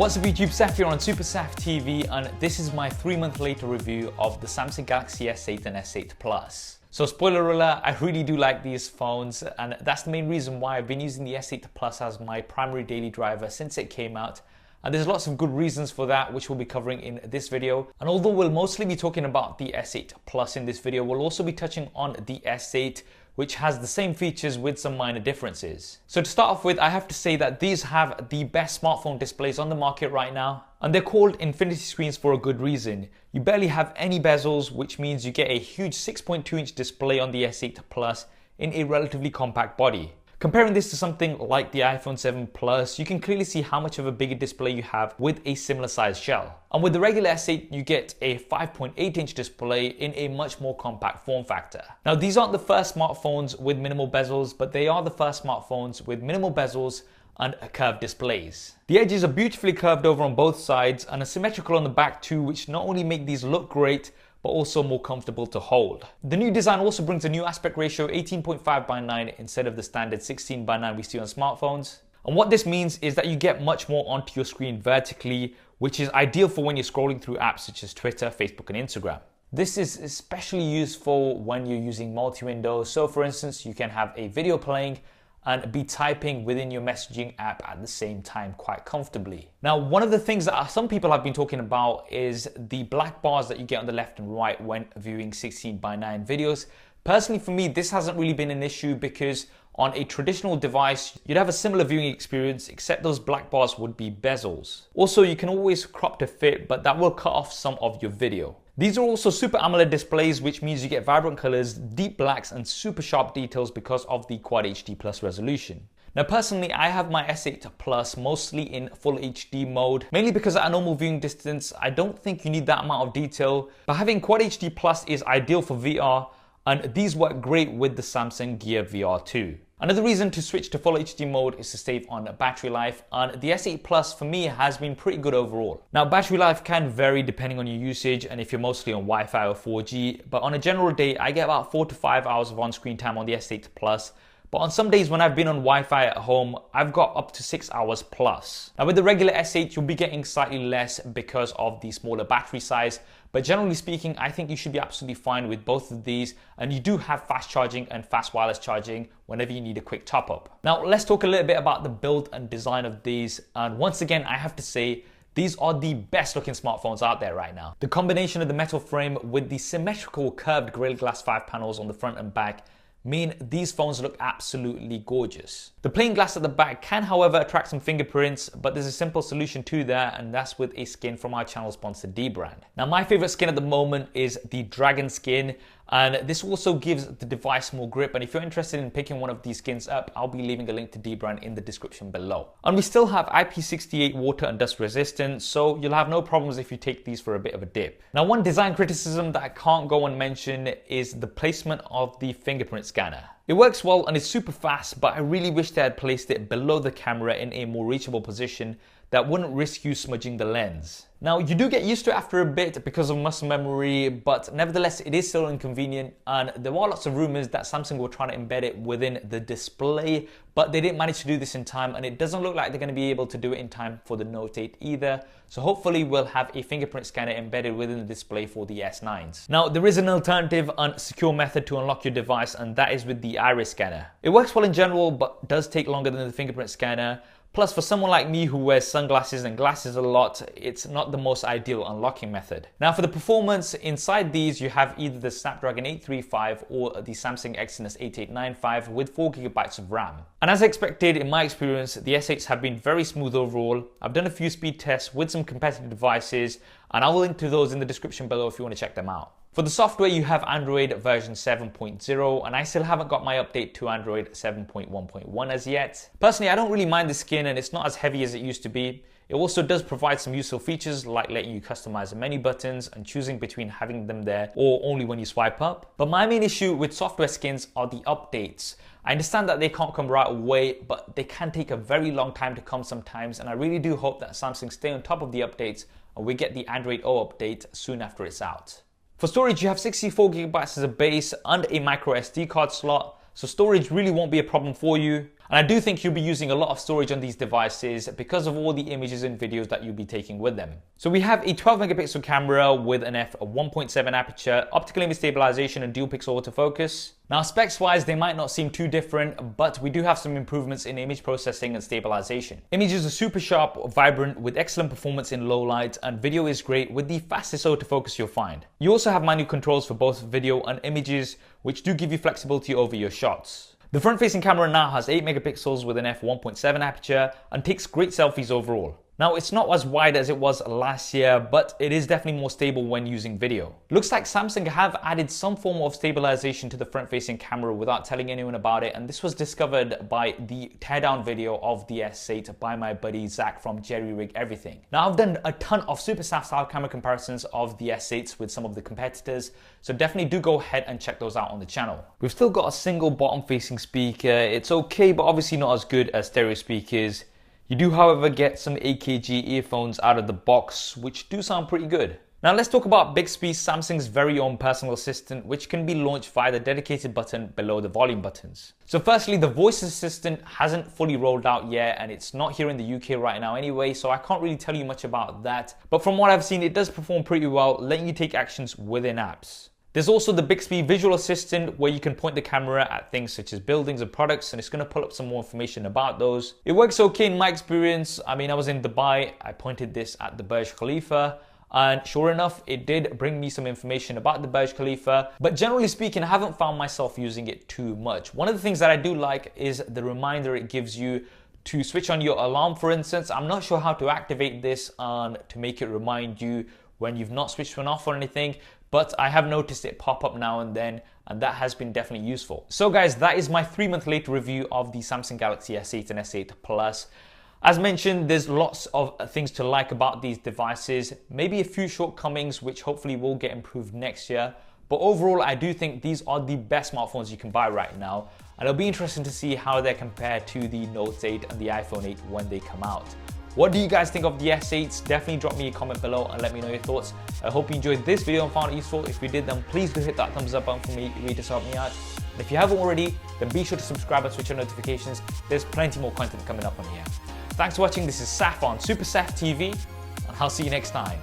What's up YouTube, Saf here on SuperSaf TV, and this is my 3-month later review of the Samsung Galaxy S8 and S8 Plus. So spoiler alert, I really do like these phones, and that's the main reason why I've been using the S8 Plus as my primary daily driver since it came out. And there's lots of good reasons for that, which we'll be covering in this video. And although we'll mostly be talking about the S8 Plus in this video, we'll also be touching on the S8, which has the same features with some minor differences. So to start off with, I have to say that these have the best smartphone displays on the market right now. And they're called infinity screens for a good reason. You barely have any bezels, which means you get a huge 6.2-inch display on the S8 Plus in a relatively compact body. Comparing this to something like the iPhone 7 Plus, you can clearly see how much of a bigger display you have with a similar size shell. And with the regular S8, you get a 5.8-inch display in a much more compact form factor. Now, these aren't the first smartphones with minimal bezels, but they are the first smartphones with minimal bezels and curved displays. The edges are beautifully curved over on both sides and are symmetrical on the back too, which not only make these look great, but also more comfortable to hold. The new design also brings a new aspect ratio 18.5:9 instead of the standard 16:9 we see on smartphones. And what this means is that you get much more onto your screen vertically, which is ideal for when you're scrolling through apps such as Twitter, Facebook, and Instagram. This is especially useful when you're using multi-window. So for instance, you can have a video playing and be typing within your messaging app at the same time quite comfortably. Now, one of the things that some people have been talking about is the black bars that you get on the left and right when viewing 16:9 videos. Personally, for me, this hasn't really been an issue because on a traditional device, you'd have a similar viewing experience, except those black bars would be bezels. Also, you can always crop to fit, but that will cut off some of your video. These are also Super AMOLED displays, which means you get vibrant colors, deep blacks, and super sharp details because of the Quad HD Plus resolution. Now personally, I have my S8 Plus mostly in full HD mode, mainly because at a normal viewing distance, I don't think you need that amount of detail, but having Quad HD Plus is ideal for VR, and these work great with the Samsung Gear VR 2. Another reason to switch to full HD mode is to save on battery life, and the S8 Plus for me has been pretty good overall. Now, battery life can vary depending on your usage and if you're mostly on Wi-Fi or 4G, but on a general day, I get about 4 to 5 hours of on-screen time on the S8 Plus. But on some days when I've been on Wi-Fi at home, I've got up to 6 hours plus. Now with the regular S8, you'll be getting slightly less because of the smaller battery size. But generally speaking, I think you should be absolutely fine with both of these. And you do have fast charging and fast wireless charging whenever you need a quick top up. Now let's talk a little bit about the build and design of these. And once again, I have to say, these are the best looking smartphones out there right now. The combination of the metal frame with the symmetrical curved Gorilla Glass 5 panels on the front and back mean these phones look absolutely gorgeous. The plain glass at the back can, however, attract some fingerprints, but there's a simple solution to that, and that's with a skin from our channel sponsor Dbrand. Now, my favorite skin at the moment is the Dragon skin, and this also gives the device more grip. And if you're interested in picking one of these skins up, I'll be leaving a link to Dbrand in the description below. And we still have IP68 water and dust resistance, so you'll have no problems if you take these for a bit of a dip. Now, one design criticism that I can't go unmentioned is the placement of the fingerprint scanner. It works well and it's super fast, but I really wish they had placed it below the camera in a more reachable position that wouldn't risk you smudging the lens. Now, you do get used to it after a bit because of muscle memory, but nevertheless, it is still inconvenient. And there are lots of rumors that Samsung were trying to embed it within the display, but they didn't manage to do this in time. And it doesn't look like they're going to be able to do it in time for the Note 8 either. So hopefully we'll have a fingerprint scanner embedded within the display for the S9s. Now, there is an alternative and secure method to unlock your device, and that is with the iris scanner. It works well in general, but does take longer than the fingerprint scanner. Plus, for someone like me who wears sunglasses and glasses a lot, it's not the most ideal unlocking method. Now, for the performance, inside these, you have either the Snapdragon 835 or the Samsung Exynos 8895 with 4 GB of RAM. And as expected, in my experience, the S8s have been very smooth overall. I've done a few speed tests with some competitive devices, and I will link to those in the description below if you want to check them out. For the software, you have Android version 7.0, and I still haven't got my update to Android 7.1.1 as yet. Personally, I don't really mind the skin, and it's not as heavy as it used to be. It also does provide some useful features like letting you customize the menu buttons and choosing between having them there or only when you swipe up. But my main issue with software skins are the updates. I understand that they can't come right away, but they can take a very long time to come sometimes, and I really do hope that Samsung stay on top of the updates and we get the Android O update soon after it's out. For storage, you have 64 GB as a base and a micro SD card slot, so storage really won't be a problem for you. And I do think you'll be using a lot of storage on these devices because of all the images and videos that you'll be taking with them. So we have a 12 megapixel camera with an f1.7 aperture, optical image stabilization and dual pixel autofocus. Now specs wise, they might not seem too different, but we do have some improvements in image processing and stabilization. Images are super sharp, vibrant, with excellent performance in low light, and video is great with the fastest autofocus you'll find. You also have manual controls for both video and images, which do give you flexibility over your shots. The front-facing camera now has 8 megapixels with an f1.7 aperture and takes great selfies overall. Now it's not as wide as it was last year, but it is definitely more stable when using video. Looks like Samsung have added some form of stabilization to the front-facing camera without telling anyone about it, and this was discovered by the teardown video of the S8 by my buddy Zach from Jerry Rig Everything. Now I've done a ton of SuperSaf style camera comparisons of the S8s with some of the competitors, so definitely do go ahead and check those out on the channel. We've still got a single bottom-facing speaker. It's okay, but obviously not as good as stereo speakers. You do, however, get some AKG earphones out of the box, which do sound pretty good. Now let's talk about Bixby, Samsung's very own personal assistant, which can be launched via the dedicated button below the volume buttons. So firstly, the voice assistant hasn't fully rolled out yet, and it's not here in the UK right now anyway, so I can't really tell you much about that. But from what I've seen, it does perform pretty well, letting you take actions within apps. There's also the Bixby Visual Assistant, where you can point the camera at things such as buildings and products, and it's going to pull up some more information about those. It works okay in my experience. I mean, I was in Dubai, I pointed this at the Burj Khalifa, and sure enough, it did bring me some information about the Burj Khalifa. But generally speaking, I haven't found myself using it too much. One of the things that I do like is the reminder it gives you to switch on your alarm, for instance. I'm not sure how to activate this to make it remind you when you've not switched one off or anything, but I have noticed it pop up now and then, and that has been definitely useful. So guys, that is my 3-month later review of the Samsung Galaxy S8 and S8 Plus. As mentioned, there's lots of things to like about these devices, maybe a few shortcomings which hopefully will get improved next year. But overall, I do think these are the best smartphones you can buy right now, and it'll be interesting to see how they're compared to the Note 8 and the iPhone 8 when they come out. What do you guys think of the S8s? Definitely drop me a comment below and let me know your thoughts. I hope you enjoyed this video and found it useful. If you did, then please do hit that thumbs up button for me. It really does help me out. And if you haven't already, then be sure to subscribe and switch on notifications. There's plenty more content coming up on here. Thanks for watching. This is Saf on SuperSaf TV, and I'll see you next time.